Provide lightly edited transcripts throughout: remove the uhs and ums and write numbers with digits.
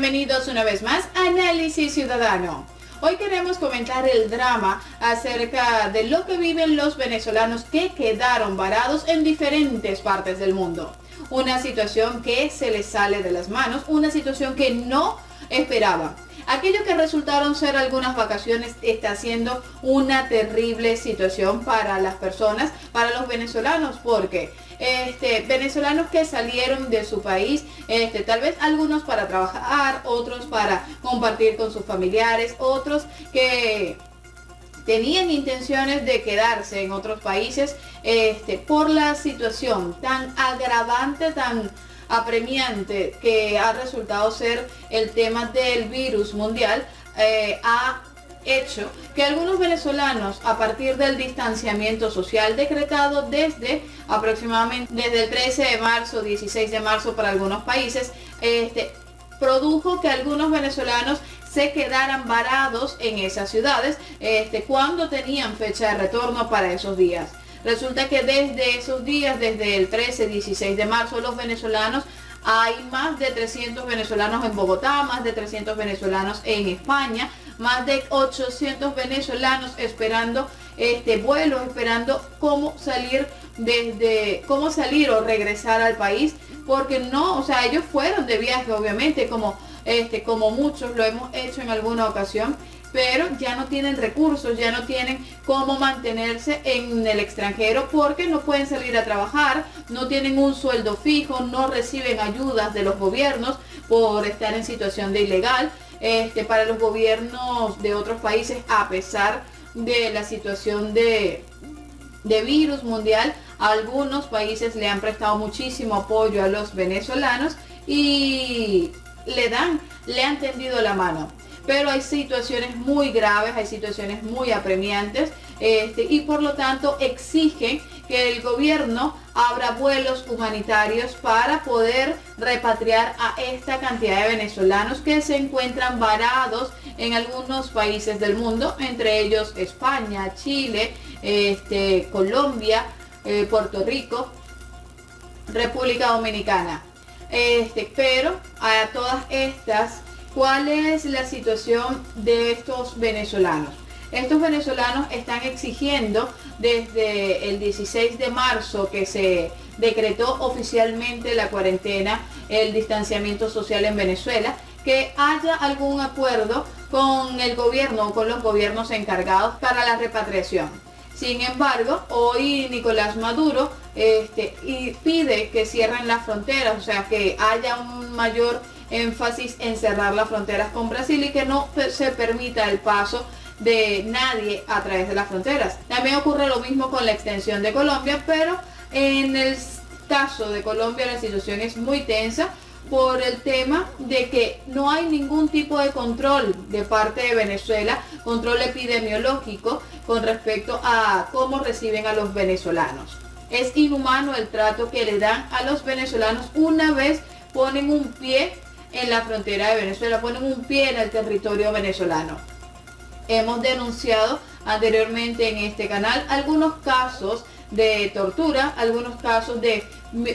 Bienvenidos una vez más a Análisis Ciudadano. Hoy queremos comentar el drama acerca de lo que viven los venezolanos que quedaron varados en diferentes partes del mundo. Una situación que se les sale de las manos, una situación que no esperaban. Aquello que resultaron ser algunas vacaciones está siendo una terrible situación para las personas, para los venezolanos, porque venezolanos que salieron de su país, tal vez algunos para trabajar, otros para compartir con sus familiares, otros que tenían intenciones de quedarse en otros países, por la situación tan agravante, tan apremiante que ha resultado ser el tema del virus mundial, ha hecho que algunos venezolanos, a partir del distanciamiento social decretado desde el 13 de marzo, 16 de marzo para algunos países, produjo que algunos venezolanos se quedaran varados en esas ciudades cuando tenían fecha de retorno para esos días. Resulta que desde esos días, desde el 13-16 de marzo, los venezolanos, hay más de 300 venezolanos en Bogotá, más de 300 venezolanos en España, más de 800 venezolanos esperando vuelos, esperando cómo salir o regresar al país, porque ellos fueron de viaje, obviamente, como muchos lo hemos hecho en alguna ocasión, pero ya no tienen recursos, ya no tienen cómo mantenerse en el extranjero porque no pueden salir a trabajar, no tienen un sueldo fijo, no reciben ayudas de los gobiernos por estar en situación de ilegal. Para los gobiernos de otros países, a pesar de la situación de virus mundial, algunos países le han prestado muchísimo apoyo a los venezolanos y le han tendido la mano. Pero hay situaciones muy graves, hay situaciones muy apremiantes, y por lo tanto exigen que el gobierno abra vuelos humanitarios para poder repatriar a esta cantidad de venezolanos que se encuentran varados en algunos países del mundo, entre ellos España, Chile, Colombia, Puerto Rico, República Dominicana. Pero a todas estas, ¿cuál es la situación de estos venezolanos? Estos venezolanos están exigiendo desde el 16 de marzo, que se decretó oficialmente la cuarentena, el distanciamiento social en Venezuela, que haya algún acuerdo con el gobierno o con los gobiernos encargados para la repatriación. Sin embargo, hoy Nicolás Maduro pide que cierren las fronteras, o sea, que haya un mayor énfasis en cerrar las fronteras con Brasil y que no se permita el paso de nadie a través de las fronteras. También ocurre lo mismo con la extensión de Colombia, pero en el caso de Colombia la situación es muy tensa por el tema de que no hay ningún tipo de control de parte de Venezuela, control epidemiológico con respecto a cómo reciben a los venezolanos. Es inhumano el trato que le dan a los venezolanos una vez ponen un pie en la frontera de Venezuela, ponen un pie en el territorio venezolano. Hemos denunciado anteriormente en este canal algunos casos de tortura, algunos casos de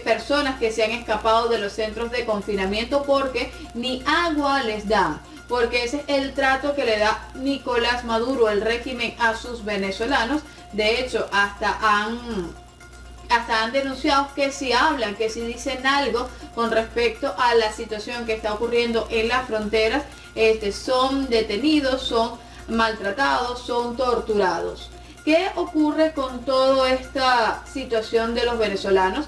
personas que se han escapado de los centros de confinamiento porque ni agua les dan, porque ese es el trato que le da Nicolás Maduro, el régimen, a sus venezolanos. De hecho, hasta han denunciado que si hablan, que si dicen algo con respecto a la situación que está ocurriendo en las fronteras, son detenidos, son maltratados, son torturados. ¿Qué ocurre con toda esta situación de los venezolanos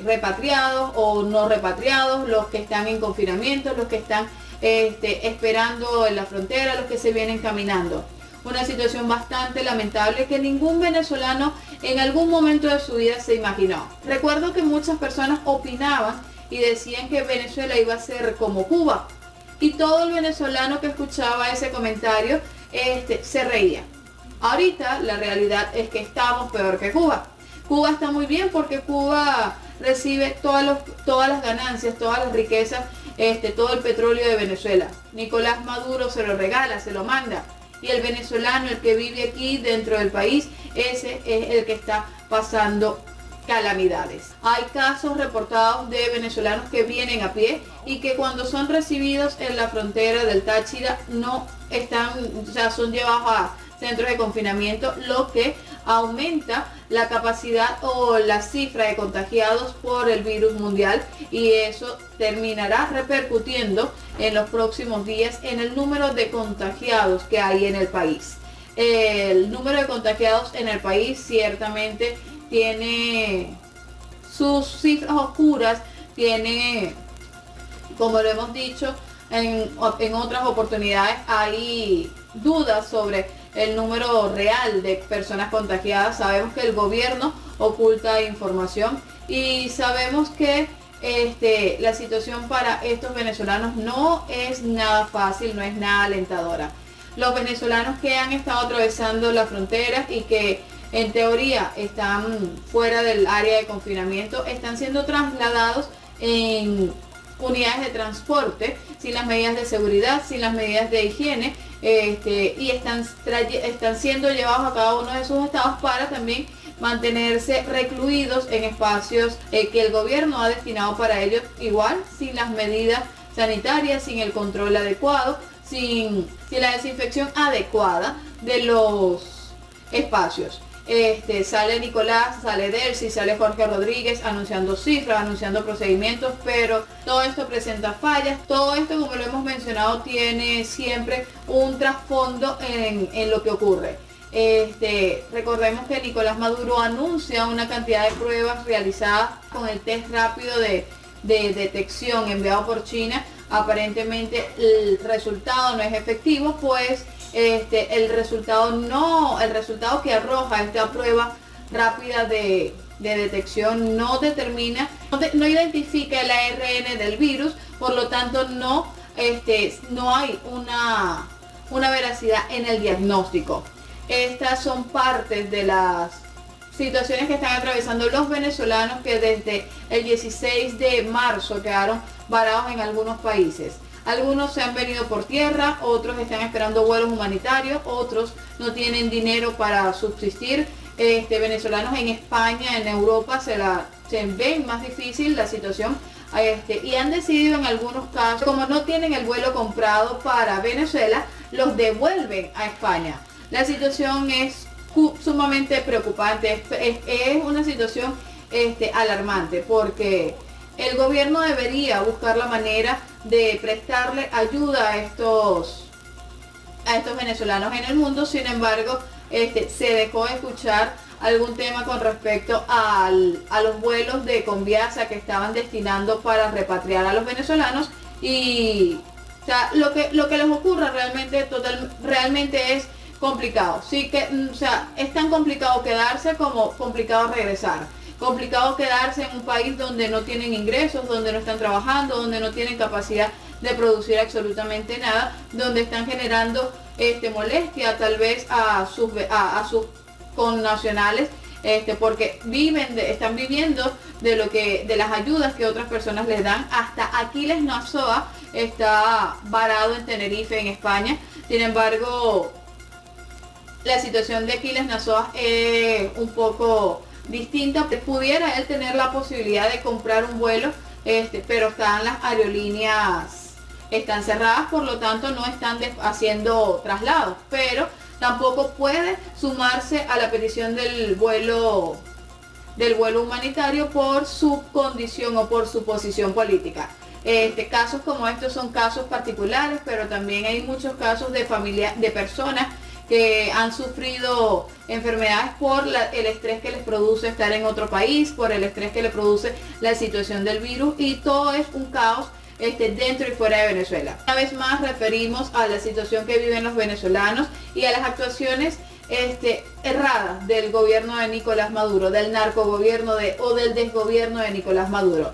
repatriados o no repatriados, los que están en confinamiento, los que están esperando en la frontera, los que se vienen caminando? Una situación bastante lamentable que ningún venezolano en algún momento de su vida se imaginó. Recuerdo que muchas personas opinaban y decían que Venezuela iba a ser como Cuba, y todo el venezolano que escuchaba ese comentario se reía. Ahorita la realidad es que estamos peor que Cuba. Cuba está muy bien porque Cuba recibe todas las ganancias, todas las riquezas, todo el petróleo de Venezuela. Nicolás Maduro se lo regala, se lo manda. Y el venezolano, el que vive aquí dentro del país, ese es el que está pasando calamidades. Hay casos reportados de venezolanos que vienen a pie y que cuando son recibidos en la frontera del Táchira no están, o sea, son llevados a centros de confinamiento, lo que aumenta la capacidad o la cifra de contagiados por el virus mundial, y eso terminará repercutiendo en los próximos días en el número de contagiados que hay en el país. El número de contagiados en el país ciertamente tiene sus cifras oscuras, tiene, como lo hemos dicho en otras oportunidades, hay dudas sobre el número real de personas contagiadas. Sabemos que el gobierno oculta información y sabemos que la situación para estos venezolanos no es nada fácil, no es nada alentadora. Los venezolanos que han estado atravesando la frontera y que en teoría están fuera del área de confinamiento están siendo trasladados en unidades de transporte sin las medidas de seguridad, sin las medidas de higiene, y están siendo llevados a cada uno de sus estados para también mantenerse recluidos en espacios que el gobierno ha destinado para ellos, igual sin las medidas sanitarias, sin el control adecuado, sin la desinfección adecuada de los espacios. Sale Nicolás, sale Delcy, sale Jorge Rodríguez anunciando cifras, anunciando procedimientos, pero todo esto presenta fallas. Todo esto, como lo hemos mencionado, tiene siempre un trasfondo en lo que ocurre. Recordemos que Nicolás Maduro anuncia una cantidad de pruebas realizadas con el test rápido de detección enviado por China. Aparentemente el resultado no es efectivo, pues el resultado que arroja esta prueba rápida de detección no determina, no identifica el ARN del virus, por lo tanto no hay una veracidad en el diagnóstico. Estas son partes de las situaciones que están atravesando los venezolanos, que desde el 16 de marzo quedaron varados en algunos países. Algunos se han venido por tierra, otros están esperando vuelos humanitarios, otros no tienen dinero para subsistir. Venezolanos en España, en Europa, se ven más difícil la situación, y han decidido en algunos casos, como no tienen el vuelo comprado para Venezuela, los devuelven a España. La situación es sumamente preocupante, es una situación alarmante, porque el gobierno debería buscar la manera de prestarle ayuda a estos venezolanos en el mundo. Sin embargo, se dejó de escuchar algún tema con respecto a los vuelos de Conviasa que estaban destinando para repatriar a los venezolanos, y o sea, lo que les ocurra realmente es complicado. Sí que, o sea, es tan complicado quedarse como complicado regresar. Complicado quedarse en un país donde no tienen ingresos, donde no están trabajando, donde no tienen capacidad de producir absolutamente nada, donde están generando molestia tal vez a sus connacionales, porque están viviendo de las ayudas que otras personas les dan. Hasta Aquiles Nazoa está varado en Tenerife, en España. Sin embargo, la situación de Aquiles Nazoa es un poco distinta. Pudiera él tener la posibilidad de comprar un vuelo, pero las aerolíneas están cerradas, por lo tanto no están haciendo traslados, pero tampoco puede sumarse a la petición del vuelo humanitario por su condición o por su posición política. Casos como estos son casos particulares, pero también hay muchos casos de personas que han sufrido enfermedades por el estrés que les produce estar en otro país, por el estrés que les produce la situación del virus, y todo es un caos dentro y fuera de Venezuela. Una vez más referimos a la situación que viven los venezolanos y a las actuaciones erradas del gobierno de Nicolás Maduro, del narcogobierno o del desgobierno de Nicolás Maduro.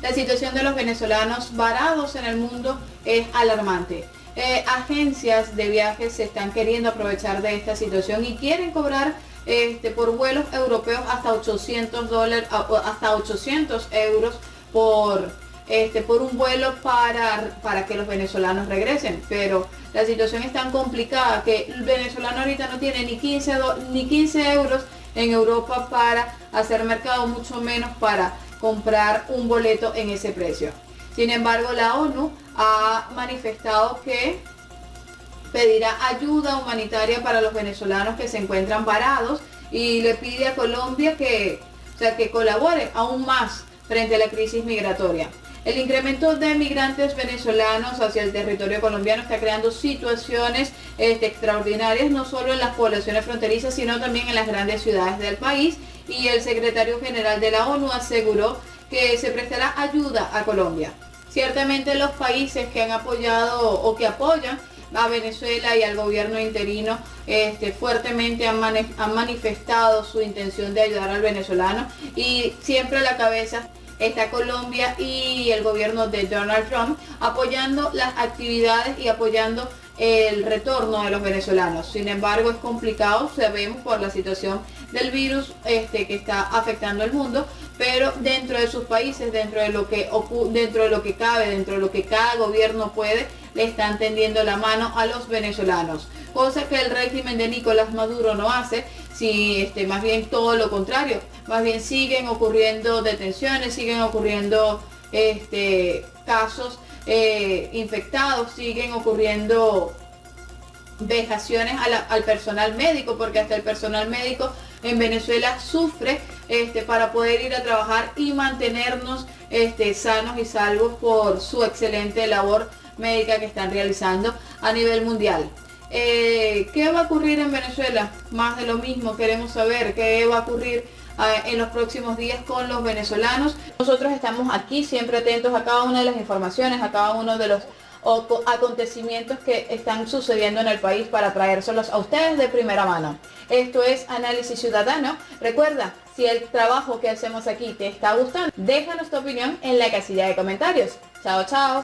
La situación de los venezolanos varados en el mundo es alarmante. Agencias de viajes se están queriendo aprovechar de esta situación y quieren cobrar por vuelos europeos hasta $800, hasta 800 euros por un vuelo para que los venezolanos regresen. Pero la situación es tan complicada que el venezolano ahorita no tiene ni 15 euros en Europa para hacer mercado, mucho menos para comprar un boleto en ese precio. Sin embargo, la ONU ha manifestado que pedirá ayuda humanitaria para los venezolanos que se encuentran varados y le pide a Colombia que colabore aún más frente a la crisis migratoria. El incremento de migrantes venezolanos hacia el territorio colombiano está creando situaciones extraordinarias, no solo en las poblaciones fronterizas, sino también en las grandes ciudades del país. Y el secretario general de la ONU aseguró que se prestará ayuda a Colombia. Ciertamente los países que han apoyado o que apoyan a Venezuela y al gobierno interino fuertemente han manifestado su intención de ayudar al venezolano, y siempre a la cabeza está Colombia y el gobierno de Donald Trump apoyando las actividades y apoyando el retorno de los venezolanos. Sin embargo, es complicado, sabemos, por la situación del virus que está afectando al mundo, pero dentro de sus países, dentro de lo que cabe, dentro de lo que cada gobierno puede, le están tendiendo la mano a los venezolanos, cosa que el régimen de Nicolás Maduro no hace. Si más bien todo lo contrario, más bien siguen ocurriendo detenciones, siguen ocurriendo casos infectados, siguen ocurriendo vejaciones al personal médico, porque hasta el personal médico en Venezuela sufre para poder ir a trabajar y mantenernos sanos y salvos por su excelente labor médica que están realizando a nivel mundial. ¿Qué va a ocurrir en Venezuela? Más de lo mismo, queremos saber qué va a ocurrir en los próximos días con los venezolanos. Nosotros estamos aquí siempre atentos a cada una de las informaciones, a cada uno de los acontecimientos que están sucediendo en el país para traérselos a ustedes de primera mano. Esto es Análisis Ciudadano. Recuerda, si el trabajo que hacemos aquí te está gustando, déjanos tu opinión en la casilla de comentarios. Chao, chao.